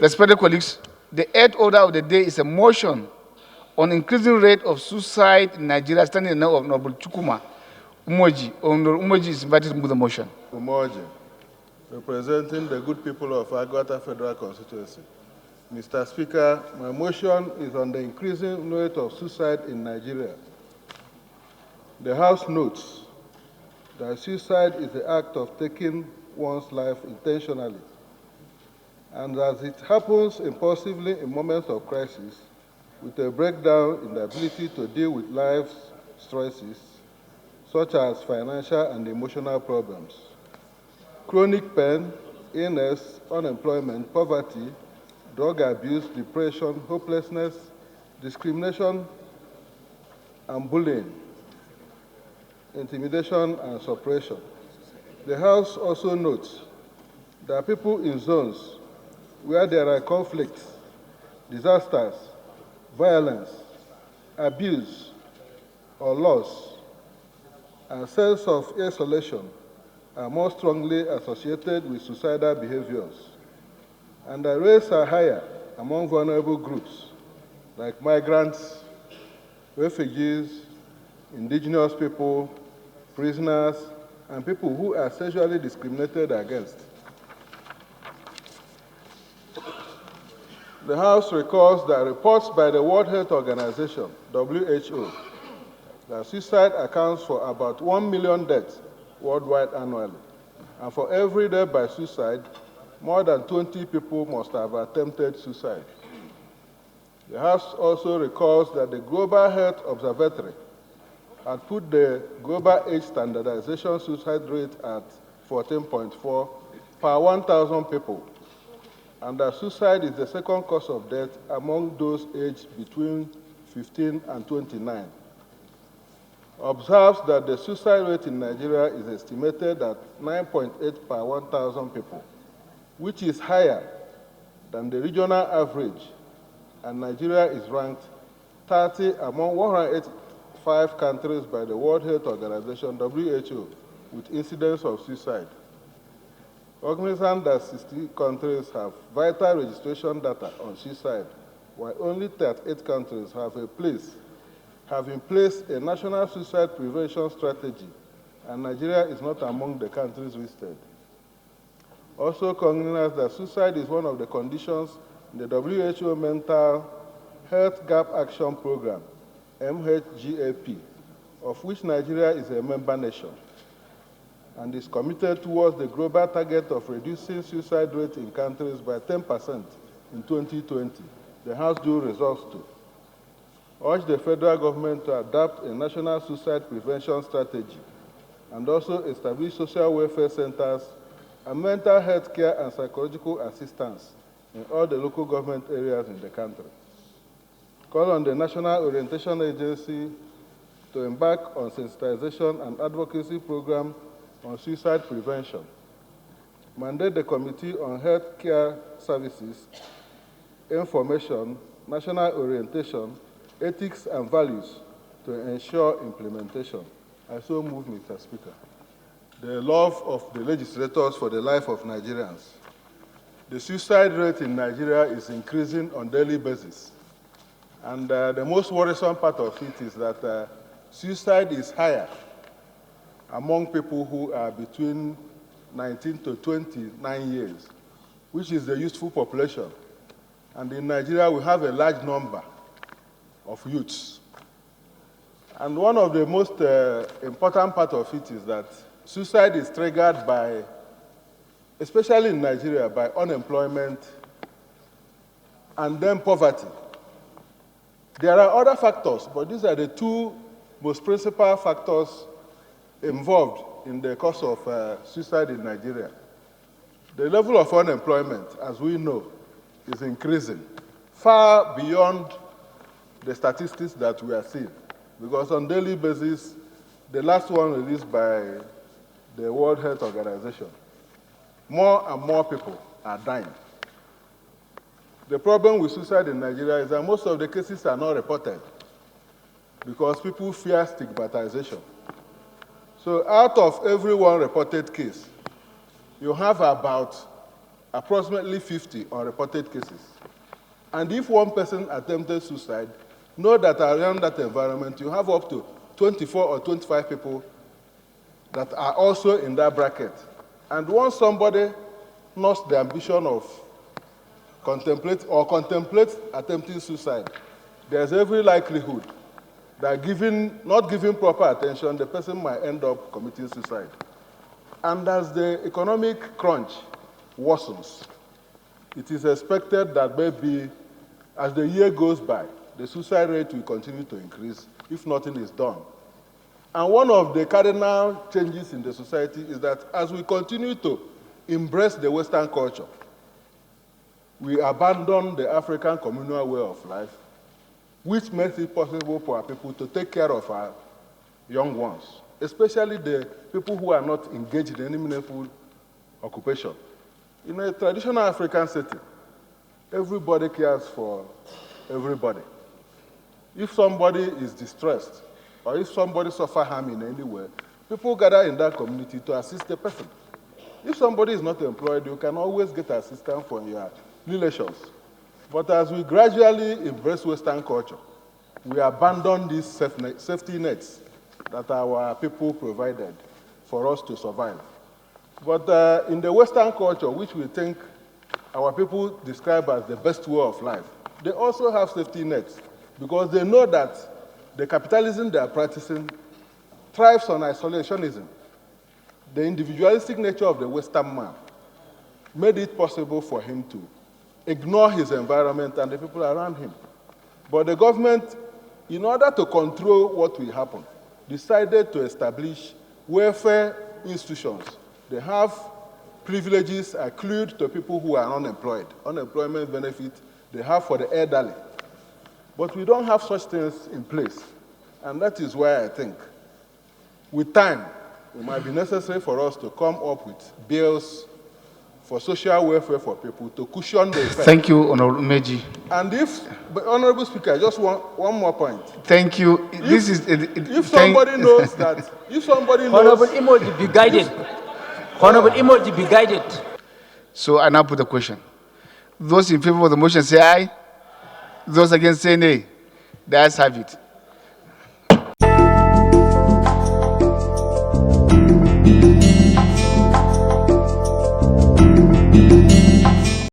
Respected colleagues, the eighth order of the day is a motion on increasing rate of suicide in Nigeria, standing in the name of Hon Chukwuma Umeoji. Hon Umeoji is invited to move the motion. Umeoji, representing the good people of Agwata Federal Constituency. Mr. Speaker, my motion is on the increasing rate of suicide in Nigeria. The House notes that suicide is the act of taking one's life intentionally, and as it happens impulsively in moments of crisis, with a breakdown in the ability to deal with life's stresses, such as financial and emotional problems. Chronic pain, illness, unemployment, poverty, drug abuse, depression, hopelessness, discrimination, and bullying, intimidation, and suppression. The House also notes that people in zones where there are conflicts, disasters, violence, abuse, or loss, and sense of isolation are more strongly associated with suicidal behaviors, and the rates are higher among vulnerable groups like migrants, refugees, indigenous people, prisoners, and people who are sexually discriminated against. The House recalls that reports by the World Health Organization, WHO, that suicide accounts for about 1 million deaths worldwide annually. And for every death by suicide, more than 20 people must have attempted suicide. The House also recalls that the Global Health Observatory had put the global age standardization suicide rate at 14.4 per 1,000 people, and that suicide is the second cause of death among those aged between 15 and 29. Observes that the suicide rate in Nigeria is estimated at 9.8 per 1,000 people, which is higher than the regional average, and Nigeria is ranked 30 among 185 countries by the World Health Organization, WHO, with incidence of suicide. Cognizant that 60 countries have vital registration data on suicide, while only 38 countries have in place a national suicide prevention strategy, and Nigeria is not among the countries listed. Also cognizant that suicide is one of the conditions in the WHO Mental Health Gap Action Program, MHGAP, of which Nigeria is a member nation, and is committed towards the global target of reducing suicide rate in countries by 10% in 2020. The House do resolves to urge the federal government to adopt a national suicide prevention strategy and also establish social welfare centers and mental health care and psychological assistance in all the local government areas in the country. Call on the National Orientation Agency to embark on sensitization and advocacy program on suicide prevention. Mandate the Committee on Health Care Services, Information, National Orientation, Ethics and Values to ensure implementation. I so move, Mr. Speaker. The love of the legislators for the life of Nigerians. The suicide rate in Nigeria is increasing on a daily basis. And the most worrisome part of it is that suicide is higher among people who are between 19 to 29 years, which is the youthful population. And in Nigeria, we have a large number of youths. And one of the most important part of it is that suicide is triggered by, especially in Nigeria, by unemployment and then poverty. There are other factors, but these are the two most principal factors involved in the cause of suicide in Nigeria. The level of unemployment, as we know, is increasing far beyond the statistics that we are seeing, because on a daily basis, the last one released by the World Health Organization, more and more people are dying. The problem with suicide in Nigeria is that most of the cases are not reported because people fear stigmatization. So out of every one reported case, you have about approximately 50 unreported cases. And if one person attempted suicide, know that around that environment, you have up to 24 or 25 people that are also in that bracket. And once somebody lost the ambition of contemplate attempting suicide, there's every likelihood that not giving proper attention, the person might end up committing suicide. And as the economic crunch worsens, it is expected that maybe as the year goes by, the suicide rate will continue to increase if nothing is done. And one of the cardinal changes in the society is that as we continue to embrace the Western culture, we abandon the African communal way of life, which makes it possible for our people to take care of our young ones, especially the people who are not engaged in any meaningful occupation. In a traditional African setting, everybody cares for everybody. If somebody is distressed, or if somebody suffers harm in any way, people gather in that community to assist the person. If somebody is not employed, you can always get assistance from your relations. But as we gradually embrace Western culture, we abandon these safety nets that our people provided for us to survive. But in the Western culture, which we think our people describe as the best way of life, they also have safety nets because they know that the capitalism they are practicing thrives on isolationism. The individualistic nature of the Western man made it possible for him to ignore his environment and the people around him. But the government, in order to control what will happen, decided to establish welfare institutions. They have privileges accrued to people who are unemployed, unemployment benefit they have for the elderly. But we don't have such things in place. And that is why I think, with time, it might be necessary for us to come up with bills for social welfare for people to cushion the effect. Thank you, Honorable Umeoji. And but Honorable Speaker, just one more point. Thank you. If somebody knows that, if somebody knows... Honorable Umeoji, be guided. Honorable Umeoji, be guided. So I now put the question. Those in favor of the motion say aye. Those against say nay. The ayes have it.